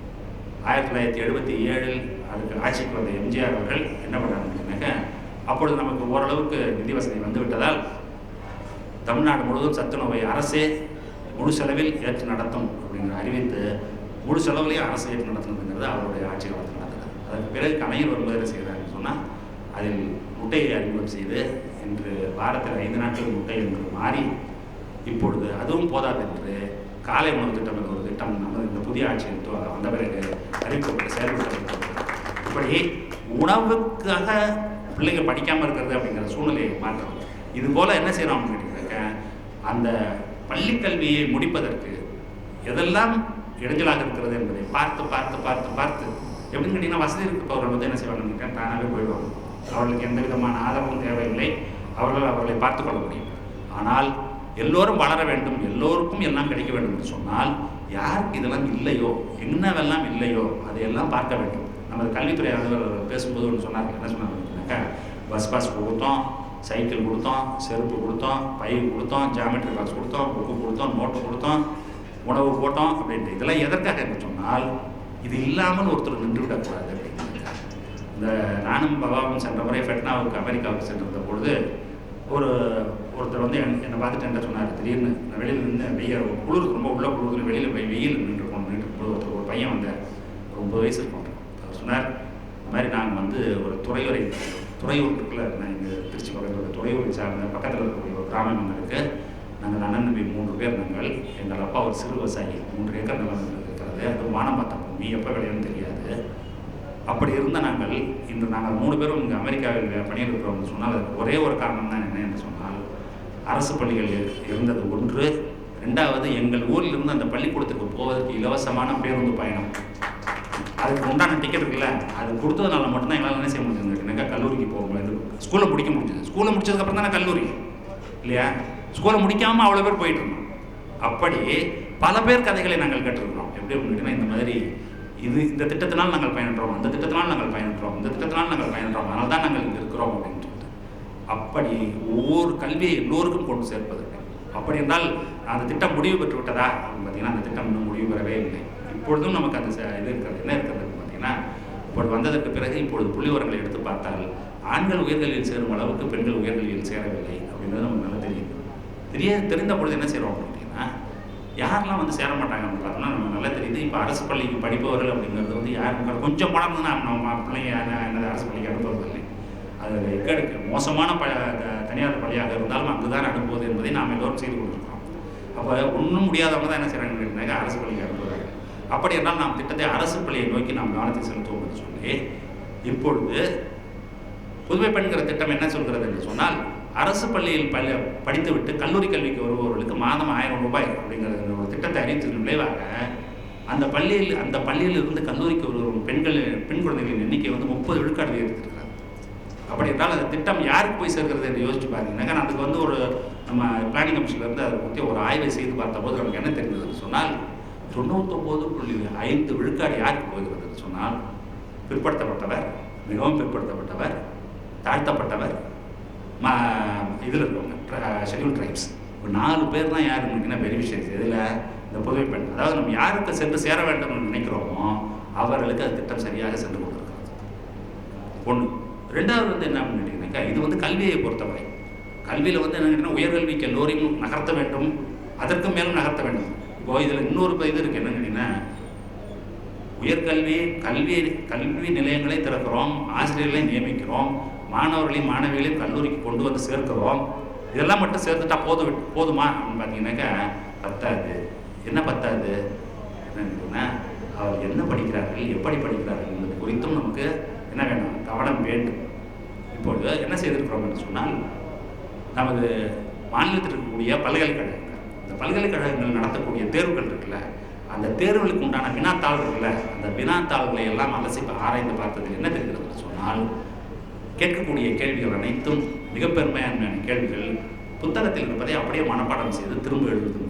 1977 அதுக்கு ஆட்சிக்கு வந்த எம்ஜிஆர் அவர்கள் என்ன பண்ணாங்க, அப்பொழுது நமக்கு ஓரளவுக்கு நிதி வசதி வந்து விட்டதால் தமிழ்நாடு முழுவதும் சத்துணவை அரசே முழு செலவில் ஏற்று நடத்தும் அப்படின்னு அறிவித்து முழு செலவுலையும் அரசு ஏற்று நடத்தணுங்கிறது அவருடைய ஆட்சி காலத்தில் நடந்தது. அதற்கு பிறகு கலைஞர் வரும்போது என்ன செய்கிறாருன்னு சொன்னால், அதில் முட்டையை அறிமுகம் செய்து இன்று வாரத்தில் 5 நாட்கள் முட்டை என்று மாறி இப்பொழுது அதுவும் போதாது என்று காலை உணவு திட்டம் என்ற ஒரு திட்டம் நம்ம இந்த புதிய ஆட்சி வந்த பிறகு அறிவிக்கப்பட்டு செயல்படுத்தப்பட்டது. இப்படி உணவுக்காக பிள்ளைங்க படிக்காமல் இருக்கிறது அப்படிங்கிற சூழ்நிலையை மாற்றம். இது போல் என்ன செய்கிறோம் அப்படின்னு கேட்டீங்கன்னாக்க, அந்த பள்ளிக்கல்வியை முடிப்பதற்கு எதெல்லாம் இடைஞ்சலாக இருக்கிறது என்பதை பார்த்து பார்த்து பார்த்து பார்த்து எப்படின்னு கேட்டிங்கன்னா, வசதி இருப்பவர்கள் வந்து என்ன செய்வாங்க, தானாகவே போயிடுவாங்க. அவர்களுக்கு எந்த விதமான ஆதரவும் தேவையில்லை, அவர்களை பார்த்துக்கொள்ள முடியும். ஆனால் எல்லோரும் வளர வேண்டும், எல்லோருக்கும் எல்லாம் கிடைக்க வேண்டும் என்று சொன்னால் யாருக்கு இதெல்லாம் இல்லையோ, என்னவெல்லாம் இல்லையோ அதையெல்லாம் பார்க்க வேண்டும். நமது கல்வித்துறை அலுவலர் பேசும்போது ஒன்று சொன்னாங்க. என்ன சொன்னாங்கன்னாக்கா, பஸ் பாஸ் கொடுத்தோம், சைக்கிள் கொடுத்தோம், செருப்பு கொடுத்தோம், பை கொடுத்தோம், ஜாமெட்ரி பாக்ஸ் கொடுத்தோம், புக்கு கொடுத்தோம், நோட்டு கொடுத்தோம், உணவு போட்டோம் அப்படின்ட்டு. இதெல்லாம் எதற்காக என்று சொன்னால், இது இல்லாமல் ஒருத்தர் நின்று விடக்கூடாது அப்படின்னு. இந்த நானும் பவாவும் சென்ற முறை ஃபெட்னாவுக்கு அமெரிக்காவுக்கு சென்றிருந்த பொழுது ஒருத்தர் வந்து என்னை பார்த்துட்டு என்ன சொன்னார், திடீர்னு நான் வெளியில் நின்று வெயில் குளிர் ரொம்ப உள்ள குளிர் வெளியில் வெயில் நின்றுருக்கோம். ஒருத்தர் ஒரு பையன் வந்தார், 9 வயசு இருக்கும். அவர் சொன்னார், இந்த மாதிரி நாங்கள் வந்து ஒரு துறையூருக்குள்ளே, நான் இங்கே திருச்சி பக்கத்தில் துறையூரை சார்ந்த பக்கத்தில் இருக்கக்கூடிய ஒரு கிராமம் இருக்குது. நாங்கள் அண்ணன் தம்பி 3 பேர். எங்கள் அப்பா ஒரு சிறு விவசாயி, 3 ஏக்கர் நிலம் இருக்கிறது. அது வானம் பார்த்த பூமி, எப்போ விளையான்னு தெரியாது. அப்படி இருந்த நாங்கள் 3 பேரும் இங்கே அமெரிக்காவில் பணியிருக்கிறோம்னு சொன்னால் அதுக்கு ஒரே ஒரு காரணம் தான் என்ன என்று சொன்னால், அரசு பள்ளிகள் இருந்தது ஒன்று. 2வது, எங்கள் ஊரில் இருந்து அந்த பள்ளிக்கூடத்துக்கு போவதற்கு இலவசமான பேருந்து பயணம். அதுக்கு உண்டான டிக்கெட் இருக்குல்ல, அது கொடுத்ததுனால மட்டும்தான் எங்களால் என்ன செய்ய முடிஞ்சது, கல்லூரிக்கு போக முடியாது, ஸ்கூலை முடிக்க முடிஞ்சது. ஸ்கூலை முடிச்சதுக்கப்புறம் தானே கல்லூரி இல்லையா? ஸ்கூலை முடிக்காமல் அவ்வளோ பேர் போயிட்டு இருந்தோம். அப்படி பல பேர் கதைகளை நாங்கள் கேட்டிருக்கிறோம். எப்படி அப்படின்னா, இந்த மாதிரி இந்த திட்டத்தினால் நாங்கள் பயனற்றோம், அந்த திட்டத்தினால் நாங்கள் பயனற்றோம், இந்த திட்டத்தினால் நாங்கள் பயனற்றோம், அதனால தான் நாங்கள் இங்கே இருக்கிறோம் அப்படின்னு சொல்லிட்டு. அப்படி ஒவ்வொரு கல்வியை எல்லோருக்கும் கொண்டு சேர்ப்பது. அப்படி என்றால் அந்த திட்டம் முடிவு பெற்று விட்டதா அப்படின்னு பார்த்தீங்கன்னா, அந்த திட்டம் இன்னும் முடிவு பெறவே இல்லை. இப்பொழுதும் நமக்கு அந்த இது இருக்கிறது. என்ன இருக்கிறது பார்த்தீங்கன்னா, இப்பொழுது வந்ததற்கு பிறகு இப்பொழுது புள்ளி விவரங்களை எடுத்து பார்த்தால் ஆண்கள் உயர்கல்வியில் சேரும் அளவுக்கு பெண்கள் உயர்கல்வியில் சேரவில்லை அப்படின்றது நமக்கு நல்லா தெரிந்த பொழுது என்ன செய்கிறோம் அப்படின்னா, யாரெல்லாம் வந்து சேர மாட்டாங்க அப்படின்னு பார்த்தோம்னா நமக்கு நல்லா தெரியுது. இப்போ அரசு பள்ளிக்கு படிப்பவர்கள் அப்படிங்கிறது வந்து யாரும் கொஞ்சம் பணம் தான் நம்ம பிள்ளைங்க என்னது அரசு பள்ளிக்கு அனுப்புவது இல்லை. அது எக்கடுக்கு மோசமான தனியார் பள்ளியாக இருந்தாலும் அங்கு தான் அனுப்புவது என்பதை நாம் எல்லோரும் செய்து கொண்டிருக்கிறோம். அப்போ ஒன்றும் முடியாதவங்க தான் என்ன செய்கிறாங்க, அரசு பள்ளிக்கு அனுப்புகிறாங்க. அப்படி என்றால் நாம் திட்டத்தை அரசு பள்ளியை நோக்கி நாம் கவனத்தை செலுத்துவோம் என்று சொல்லி, இப்பொழுது புதுமை பெண்கிற திட்டம் என்ன சொல்கிறது என்று சொன்னால், அரசு பள்ளியில் படித்துவிட்டு கல்லூரி கல்விக்கு வருபவர்களுக்கு மாதம் 1000 ரூபாய் அப்படிங்கிற ஒரு திட்டத்தை அறிவித்ததன் விளைவாக அந்த பள்ளியில் இருந்து கல்லூரிக்கு வருவரும் பெண் குழந்தைகளின் எண்ணிக்கை வந்து 30 விழுக்காடு ஏற்றிருக்கிறார். அப்படி என்றால் அந்த திட்டம் யாருக்கு போய் சேர்க்கிறது என்று யோசிச்சு பாருங்க. அதுக்கு வந்து நம்ம பிளானிங் கமிஷன்லேருந்து அதை பற்றி ஒரு ஆய்வை செய்து பார்த்தபோது நமக்கு என்ன தெரிந்ததுன்னு சொன்னால், 99.5 விழுக்காடு யாருக்கு போகிறது சொன்னால், பிற்படுத்தப்பட்டவர், மிகவும் பிற்படுத்தப்பட்டவர், தாழ்த்தப்பட்டவர், இதில் இருக்கவங்க ஷெட்யூல் ட்ரைப்ஸ். ஒரு 4 பேர் தான் யாருன்னு பார்த்தீங்கன்னா பெனிஃபிஷியரிஸ். இதில் இந்த புதுமை பெண், அதாவது நம்ம யாருக்கு சென்று சேர வேண்டும் நினைக்கிறோமோ அவர்களுக்கு அது திட்டம் சரியாக சென்று கொண்டிருக்கிறது. 1. 2வது வந்து என்ன பண்ணிட்டீங்கன்னாக்கா, இது வந்து கல்வியை பொறுத்தவரை கல்வியில் வந்து என்ன கேட்டீங்கன்னா, உயர்கல்விக்கு எல்லோரையும் நகர்த்த வேண்டும், அதற்கு மேலும் நகர்த்த வேண்டும். இப்போ இதில் இன்னொரு இது இருக்குது. என்ன கேட்டிங்கன்னா, உயர்கல்வி கல்வி நிலையங்களை திறக்கிறோம், ஆசிரியர்களை நியமிக்கிறோம், மாணவர்களையும் மாணவிகளையும் கல்லூரிக்கு கொண்டு வந்து சேர்க்கிறோம். இதெல்லாம் மட்டும் சேர்த்துட்டா போதுமா அப்படின்னு பார்த்தீங்கன்னாக்கா பத்தாது. என்ன பத்தாது என்னன்னா, அவர் என்ன படிக்கிறார்கள், எப்படி படிக்கிறார்கள் என்பது குறித்தும் நமக்கு என்ன வேணும், கவனம் வேண்டும். இப்பொழுது என்ன செய்திருக்கிறோம் என்று சொன்னால், நமது மாநிலத்தில் இருக்கக்கூடிய பல்கலைக்கழகங்கள், இந்த பல்கலைக்கழகங்கள் நடத்தக்கூடிய தேர்வுகள் இருக்குல்ல, அந்த தேர்வுகளுக்கு உண்டான வினாத்தாள்கள் இருக்குல்ல, அந்த வினாத்தாள்களை எல்லாம் அலசி ஆராய்ந்து பார்த்ததில் என்ன தெரிகிறது சொன்னால், கேட்கக்கூடிய கேள்விகள் அனைத்தும் மிக பெருமையான கேள்விகள் புத்தகத்தில் இருப்பதை அப்படியே மனப்பாடம் செய்து திரும்ப எழுதும்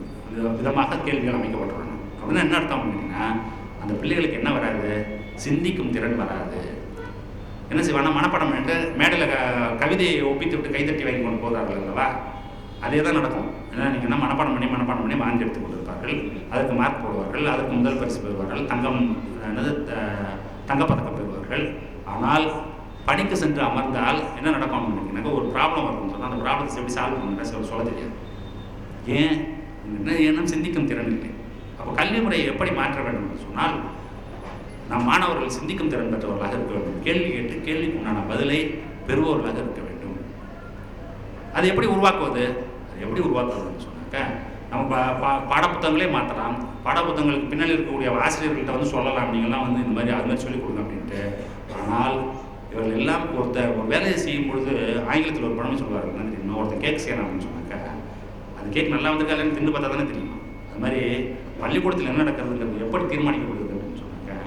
விதமாக கேள்விகள் அமைக்கப்பட்டுள்ளன. அப்படின்னா என்ன அர்த்தம் அப்படின்னா, அந்த பிள்ளைகளுக்கு என்ன வராது, சிந்திக்கும் திறன் வராது. என்ன செய்வாங்கன்னா, மனப்பாடம் பண்ணிட்டு மேடையில் கவிதையை ஒப்பித்து விட்டு கைத்தட்டி வாங்கி கொண்டு போதார்கள் அல்லவா, அதே தான் நடக்கும். ஏன்னா நீங்கள் என்ன மனப்பாடம் பண்ணி வாங்கி எடுத்து கொண்டு இருப்பார்கள். போடுவார்கள், அதற்கு மார்க் போடுவார்கள், அதற்கு முதல் பரிசு பெறுவார்கள், தங்கப்பதக்கம் பெறுவார்கள். ஆனால் பணிக்கு சென்று அமர்ந்தால் என்ன நடக்கும் அப்படின்னாக்கா, ஒரு ப்ராப்ளம் வரும்னு சொன்னால் அந்த ப்ராப்ளத்தை எப்படி சால்வ் பண்ணுறேன் சொல்ல தெரியாது. ஏன் ஏன்னா சிந்திக்கும் திறன் இல்லை. அப்போ கல்வி முறையை எப்படி மாற்ற வேண்டும் என்று சொன்னால், நம் மாணவர்கள் சிந்திக்கும் திறன் பெற்றவர்களாக இருக்க வேண்டும். கேள்வி கேட்டு கேள்விக்கு உண்டான பதிலை பெறுபவர்களாக இருக்க வேண்டும். அதை எப்படி உருவாக்குவது? சொன்னாக்க, நம்ம பாடப்புத்தகங்களே மாற்றலாம். பாடப்புத்தகங்களுக்கு பின்னாடி இருக்கக்கூடிய ஆசிரியர்கள்ட்ட வந்து சொல்லலாம், நீங்கள்லாம் வந்து இந்த மாதிரி அது மாதிரி சொல்லிக் கொடுங்க அப்படின்ட்டு. ஆனால் இவர்கள் எல்லாம் ஒரு வேலையை செய்யும் பொழுது ஆங்கிலத்தில் ஒரு பழமை சொல்லுவார்கள், என்ன தெரியுமா? ஒருத்தர் கேக் செய்யலாம் அப்படின்னு சொன்னாக்கா, அந்த கேக் நல்லா வந்திருக்கா இல்லைன்னு தின்னு பார்த்தா தானே தெரியும். அது மாதிரி பள்ளிக்கூடத்தில் என்ன நடக்கிறதுங்கிறது எப்படி தீர்மானிக்கப்படுகிறது அப்படின்னு சொன்னாக்கா,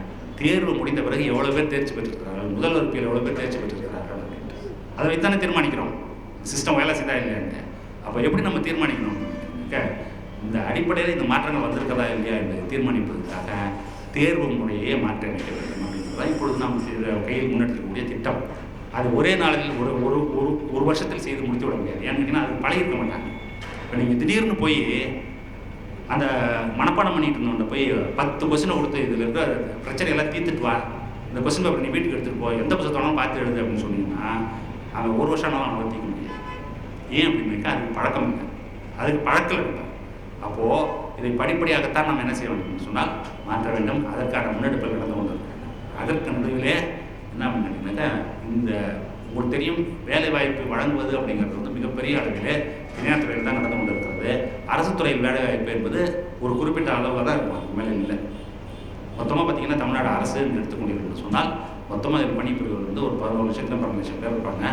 தேர்வு முடிந்த பிறகு எவ்வளோ பேர் தேர்ச்சி பெற்றிருக்கிறார்கள், முதல் வகுப்பில் எவ்வளோ பேர் தேர்ச்சி பெற்றிருக்கிறார்கள் அப்படின்ட்டு அதை வைத்தானே தீர்மானிக்கிறோம், சிஸ்டம் வேலை செய்தா இல்லையான்னு. அப்போ எப்படி நம்ம தீர்மானிக்கணும்? இந்த அடிப்படையில் இந்த மாற்றங்கள் வந்திருக்கிறதா இல்லையா என்பதை தீர்மானிப்பதற்காக தேர்வு முறையே மாற்றி அமைக்க வேண்டும் அப்படிங்கிறதான் இப்பொழுது நாம் கையில் முன்னெடுக்கக்கூடிய திட்டம். அது ஒரே நாளில் ஒரு வருஷத்தில் செய்து முடித்து விட முடியாது. ஏன்னு கேட்டிங்கன்னா அது பழகிருக்க மாட்டாங்க. இப்போ நீங்கள் திடீர்னு போய் அந்த மனப்பாடம் பண்ணிட்டு இருந்தோம் போய் 10 கொஸ்டினை கொடுத்து இதில் இருக்கிற பிரச்சனையெல்லாம் தீர்த்துட்டு வா, இந்த கொஸ்டின் பேப்பர் நீ வீட்டுக்கு எடுத்துகிட்டு போய் எந்த புத்தகத்தாலும் பார்த்து எழுது அப்படின்னு சொன்னீங்கன்னா அவன் ஒரு வருஷம் ஆனாலும் அவனை தீர்க்க முடியாது. ஏன் அப்படின்னாக்கா அதுக்கு பழக்கம் இல்லை, அதுக்கு பழக்கம் இல்லை. அப்போது இதை படிப்படியாகத்தான் நம்ம என்ன செய்ய வேண்டும் சொன்னால் மாற்ற வேண்டும். அதற்கான முன்னெடுப்புகள் நடந்து கொண்டு அதற்கு நடுவிலே என்ன பண்ணிட்டீங்கன்னாக்கா, இந்த உங்களுக்கு தெரியும் வேலை வாய்ப்பு வழங்குவது அப்படிங்கிறது வந்து மிகப்பெரிய அளவிலே தனியார் துறையில் தான் நடந்து கொண்டு இருக்கிறது. அரசு துறையில் வேலை வாய்ப்பு என்பது ஒரு குறிப்பிட்ட அளவில் தான் இருக்கும், அதுக்கு மேலே இல்லை. மொத்தமாக பார்த்தீங்கன்னா தமிழ்நாடு அரசு எடுத்துக்கொண்டிருக்கிறது சொன்னால் மொத்தமாக இதில் பணிபுரிவர்கள் வந்து ஒரு 11 லட்சத்தில் 12 லட்சம் பேர் இருப்பாங்க.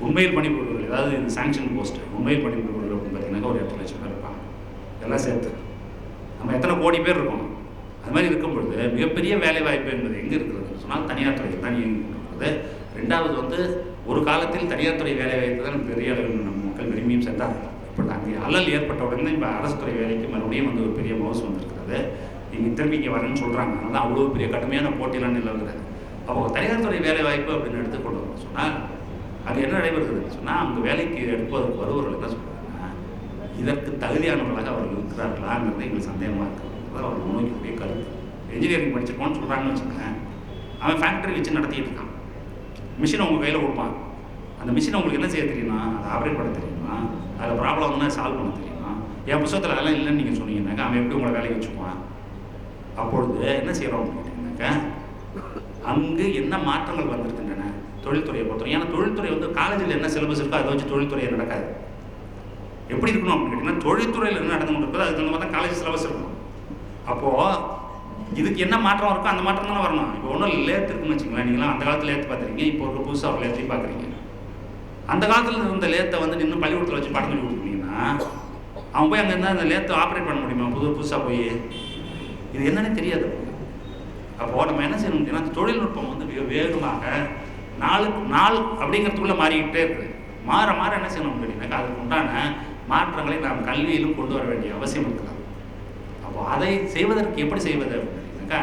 உண்மையில் பணிபுரிவர்கள், அதாவது இது சாங்ஷன் போஸ்ட், உண்மையில் பணிபுரிவர்கள் அப்படின்னு பார்த்தீங்கன்னா ஒரு 8 லட்சம் பேர் இருப்பாங்க. இதெல்லாம் சேர்த்து நம்ம எத்தனை கோடி பேர் இருக்கோம். அது மாதிரி இருக்கும் பொழுது மிகப்பெரிய வேலை வாய்ப்பு என்பது எங்கே இருக்கிறது சொன்னால் தனியார் துறையில் தான் இயங்கி கொண்டிருக்கிறது. ரெண்டாவது வந்து ஒரு காலத்தில் தனியார் துறை வேலை வாய்ப்பு தான் பெரிய அளவில் நம்ம மக்கள் விரும்பியும் சென்றார்கள். இப்போ அங்கே அல்லல் ஏற்பட்ட உடனே இப்போ அரசு துறை வேலைக்கு மறுபடியும் வந்து ஒரு பெரிய மவுசு வந்திருக்கிறது. இங்கே திரும்பி இங்கே வரேன்னு சொல்கிறாங்க. அதனால் அவ்வளோ பெரிய கடுமையான போட்டியெல்லாம் நிலவுகிறது. அப்போ தனியார் துறை வேலை வாய்ப்பு அப்படின்னு எடுத்துக்கொண்டு வரோம் சொன்னால் அது என்ன நடைபெறுகிறது சொன்னால், அவங்க வேலைக்கு எடுப்பதற்கு வருவர்கள் என்ன சொல்கிறாங்கன்னா, இதற்கு தகுதியானவர்களாக அவர்கள் இருக்கிறார்களாங்கிறது எங்களுக்கு சந்தேகமாக இருக்கிறது. அதான் அவர்கள் முன்னோக்கக்கூடிய கருத்து. என்ஜினியரிங் படிச்சிருக்கோன்னு சொல்கிறாங்கன்னு வச்சுக்கோங்க, அவன் ஃபேக்ட்ரி வச்சு நடத்திட்டு இருக்கான். மிஷினை உங்கள் கையில் கொடுப்பான். அந்த மிஷினை உங்களுக்கு என்ன செய்ய தெரியுமா? அதை ஆப்ரேட் பண்ண தெரியுமா? அதில் ப்ராப்ளம்னா சால்வ் பண்ண தெரியுமா? என் புத்தகத்தில் அதெல்லாம் இல்லைன்னு நீங்கள் சொன்னீங்கன்னாக்கா அவன் எப்படி உங்களை வேலைக்கு வச்சுக்குவான்? அப்பொழுது என்ன செய்கிறோம் அப்படின்னு கேட்டிங்கனாக்கா, அங்கு என்ன மாற்றங்கள் வந்திருக்கின்றன தொழில்துறையை பொறுத்தவரை. ஏன்னா தொழில்துறை வந்து காலேஜில் என்ன சிலபஸ் இருக்கோ அதை வச்சு தொழில்துறையை நடக்காது. எப்படி இருக்கணும் அப்படின்னு கேட்டிங்கன்னா, தொழில்துறையில் என்ன நடந்து கொண்டு இருக்கோ அதுக்கு தகுந்த மாதிரி தான் காலேஜ் சிலபஸ் இருக்கணும். அப்போது இதுக்கு என்ன மாற்றம் இருக்கோ அந்த மாற்றம் தானே வரணும். இப்போ ஒன்றும் லேத்து இருக்குன்னு வச்சுங்களேன், நீங்களாம் அந்த காலத்தில் லேத்து பார்த்துருக்கீங்க, இப்போ ஒரு புதுசாக ஒரு லேத்தையும் பார்க்குறீங்க. அந்த காலத்தில் இருந்த லேத்தை வந்து நின்று பள்ளிக்கூடத்தில் வச்சு பாடம் சொல்லி கொடுத்துருந்தீங்கன்னா அவன் போய் அங்கே இருந்தால் அந்த லேத்தை ஆப்ரேட் பண்ண முடியுமா? புதுசாக போய் இது என்னன்னே தெரியாது. அப்போது நம்ம என்ன செய்யணும் அப்படின்னா, தொழில்நுட்பம் வந்து மிக வேகமாக நாளுக்கு நாள் அப்படிங்கிறதுக்குள்ளே மாறிக்கிட்டே இருக்குது. மாற மாற என்ன செய்யணும் அப்படின்னாக்கா, அதுக்கு உண்டான மாற்றங்களை நாம் கல்வியிலும் கொண்டு வர வேண்டிய அவசியம் இருக்கிறது. அப்போது அதை செய்வதற்கு எப்படி செய்வது அப்படின்னாக்கா,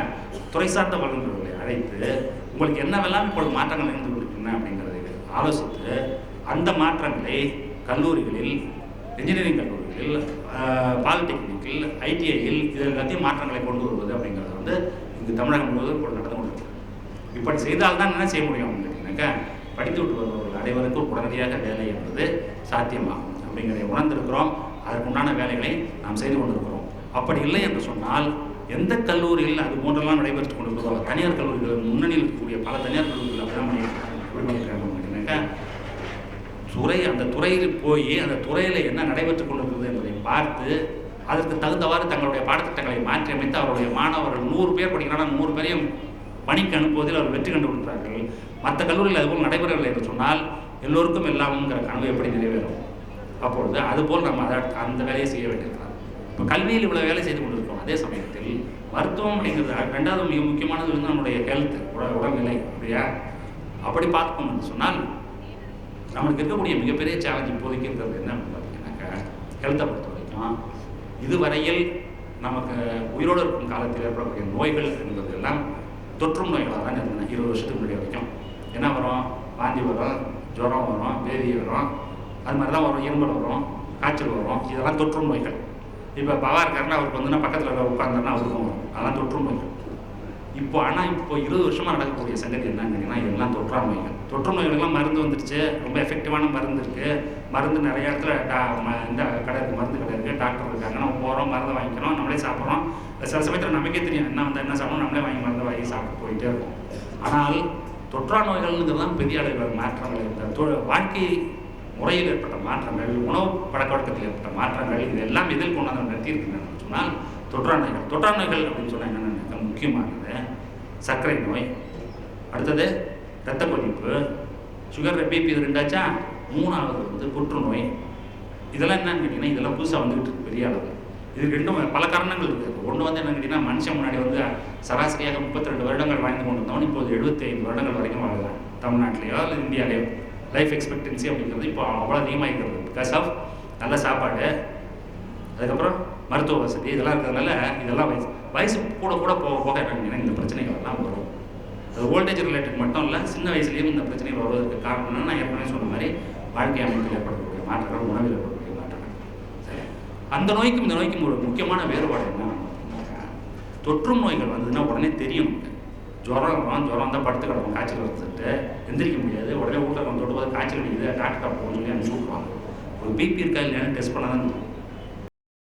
துறை சார்ந்த வல்லுநர்களை அழைத்து உங்களுக்கு என்னவெல்லாம் இப்பொழுது மாற்றங்கள் இருந்து கொண்டிருக்கின்றன அப்படிங்கிறதை ஆலோசித்து அந்த மாற்றங்களை கல்லூரிகளில், இன்ஜினியரிங் கல்லூரிகளில், பாலிடெக்னிக்கில், ஐடிஐயில் இது எல்லாத்தையும் மாற்றங்களை கொண்டு வருவது அப்படிங்கிறது வந்து இங்கு தமிழகம் முழுவதும் இப்போ நடந்து கொண்டிருக்கிறது. இப்படி செய்தால்தான் என்ன செய்ய முடியும் அப்படின்னாக்கா, படித்து விட்டு வருபவர்கள் அனைவருக்கும் உடனடியாக வேலை என்பது சாத்தியமாகும் அப்படிங்கிறதை உணர்ந்திருக்கிறோம். அதற்குண்டான வேலைகளை நாம் செய்து கொண்டிருக்கிறோம். அப்படி இல்லை என்று சொன்னால் எந்த கல்லூரிகளில் அது போன்றெல்லாம் நடைபெற்றுக் கொண்டிருக்கிறதோ, தனியார் கல்லூரிகள் முன்னணியில் இருக்கக்கூடிய பல தனியார் கல்லூரிகள் அப்படின்னாக்கா, அந்த துறையில் போய் அந்த துறையில் என்ன நடைபெற்றுக் கொண்டிருக்கிறது என்பதை பார்த்து அதற்கு தகுந்தவாறு தங்களுடைய பாடத்திட்டங்களை மாற்றி அமைத்து அவருடைய மாணவர்கள் 100 பேர் படிக்கிறாங்கன்னா 100 பேரையும் பணிக்கு அனுப்புவதில் அவர் வெற்றி கண்டு கொடுக்கிறார்கள். மற்ற கல்லூரியில் அதுபோல் நடைபெறவில்லை என்று சொன்னால் எல்லோருக்கும் எல்லாம்ங்கிற கனவு எப்படி நிறைவேறும்? அப்பொழுது அதுபோல் நம்ம அந்த வேலையை செய்ய வேண்டியிருக்கிறார். இப்போ கல்வியில் இவ்வளோ வேலை செய்து கொண்டிருக்கிறோம். அதே சமயத்தில் மருத்துவம் அப்படிங்கிறது ரெண்டாவது மிக முக்கியமானது வந்து நம்முடைய ஹெல்த், உடல்நிலை. அப்படியா? அப்படி பார்ப்போம் என்று சொன்னால் நம்மளுக்கு இருக்கக்கூடிய மிகப்பெரிய சேலஞ்ச் இப்போதைக்கு இருக்கிறது என்ன அப்படின்னு பார்த்தீங்கன்னாக்கா, ஹெல்த்தை பொறுத்த வரைக்கும் இதுவரையில் நமக்கு உயிரோடு இருக்கும் காலத்தில் ஏற்படக்கூடிய நோய்கள் என்பது எல்லாம் தொற்றும் நோய்களாக தான் இருந்தன. 20 வருஷத்துக்கு முன்னாடி வரைக்கும் என்ன வரும்? வாந்தி வரும், ஜுரம் வரும், பேதி வரும், அது மாதிரி தான் வரும், இருமல் வரும், காய்ச்சல் வரும். இதெல்லாம் தொற்றும் நோய்கள். இப்போ பவா இருக்காருன்னா அவருக்கு வந்துன்னா பக்கத்தில் உட்கார்ந்தாருன்னா அவருக்கும் வரும். அதெல்லாம் தொற்று நோய்கள். ஆனால் இப்போ 20 வருஷமாக நடக்கக்கூடிய சங்கதி என்னன்னு கேட்டிங்கன்னா இதெல்லாம் தொற்றா நோய்கள். தொற்று நோய்களுக்கெல்லாம் மருந்து வந்துருச்சு, ரொம்ப எஃபெக்டிவான மருந்து இருக்குது. மருந்து நிறைய இடத்துல இந்த கடை இருக்குது, மருந்து கடை இருக்குது, டாக்டர் இருக்காங்க. நம்ம போகிறோம், மருந்தை வாங்கிக்கிறோம், நம்மளே சாப்பிட்றோம். சில சமயத்தில் நமக்கே தெரியும் என்ன வந்து என்ன சாப்பிடணும், நம்மளே வாங்கி மருந்து வாங்கி சாப்பிட்டு போயிட்டே இருக்கும். ஆனால் தொற்றா நோய்கள்ங்கிறதுலாம் பெரிய அளவில் மாற்றங்கள் இருந்த வாழ்க்கை முறையில் ஏற்பட்ட மாற்றங்கள், உணவு பழக்க வழக்கத்தில் ஏற்பட்ட மாற்றங்கள், இது எல்லாம் எதில் கொண்டு வந்து நிறுத்தியிருக்குன்னு சொன்னால் தொற்றா நோய்கள். தொற்றா நோய்கள் அப்படின்னு சொன்னால் என்னென்ன முக்கியமானது சர்க்கரை நோய், அடுத்தது இரத்த கொதிப்பு, சுகர், பிபி, இது ரெண்டாச்சா. மூணாவது வந்து புற்றுநோய். இதெல்லாம் என்னன்னு கேட்டிங்கன்னா இதெல்லாம் புதுசாக வந்துக்கிட்டு இருக்கு பெரிய அளவு. இது ரெண்டும் பல காரணங்கள் இருக்குது. ஒன்று வந்து என்னன்னு கேட்டிங்கன்னா மனுஷன் முன்னாடி வந்து சராசரியாக 32 வருடங்கள் வாழ்ந்து கொண்டு இருந்தவன் இப்போது 75 வருடங்கள் வரைக்கும் வாழலாம். தமிழ்நாட்டிலேயோ இல்லை இந்தியாவிலேயோ லைஃப் எக்ஸ்பெக்டன்சி அப்படிங்கிறது இப்போ அவ்வளோ அதிகமாகிக்கிறது. பிகாஸ் ஆஃப் நல்ல சாப்பாடு, அதுக்கப்புறம் மருத்துவ வசதி, இதெல்லாம் இருக்கிறதுனால இதெல்லாம் வயசு கூட கூட போக போக என்னன்னா இந்த பிரச்சனைகள் எல்லாம் வரும். அது ஓல்டேஜ் ரிலேட்டட் மட்டும் இல்லை, சின்ன வயசுலேயும் இந்த பிரச்சனைகள் வருவதற்கு காரணம் என்னன்னா நான் ஏற்கனவே சொன்ன மாதிரி வாழ்க்கை அமைப்பில் ஏற்படக்கூடிய மாற்றங்கள், உணவில் ஏற்படக்கூடிய மாற்றங்கள். சரி, அந்த நோய்க்கும் இந்த நோய்க்கும் ஒரு முக்கியமான வேறுபாடு என்ன தொற்று நோய்கள் வந்ததுன்னா உடனே தெரியும். ஜுரம் தான் படுத்து கிடக்கும், காய்ச்சல் வந்துட்டு எந்திரிக்க முடியாது, உடனே வீட்டில் தொட்டு போது காய்ச்சல் அடிக்குது, டாக்டர் போகணும்னு சொல்லி அனுப்பிச்சு விட்ருவாங்க. ஒரு பிபி இருக்கா இல்லையான்னு டெஸ்ட் பண்ணால் தான்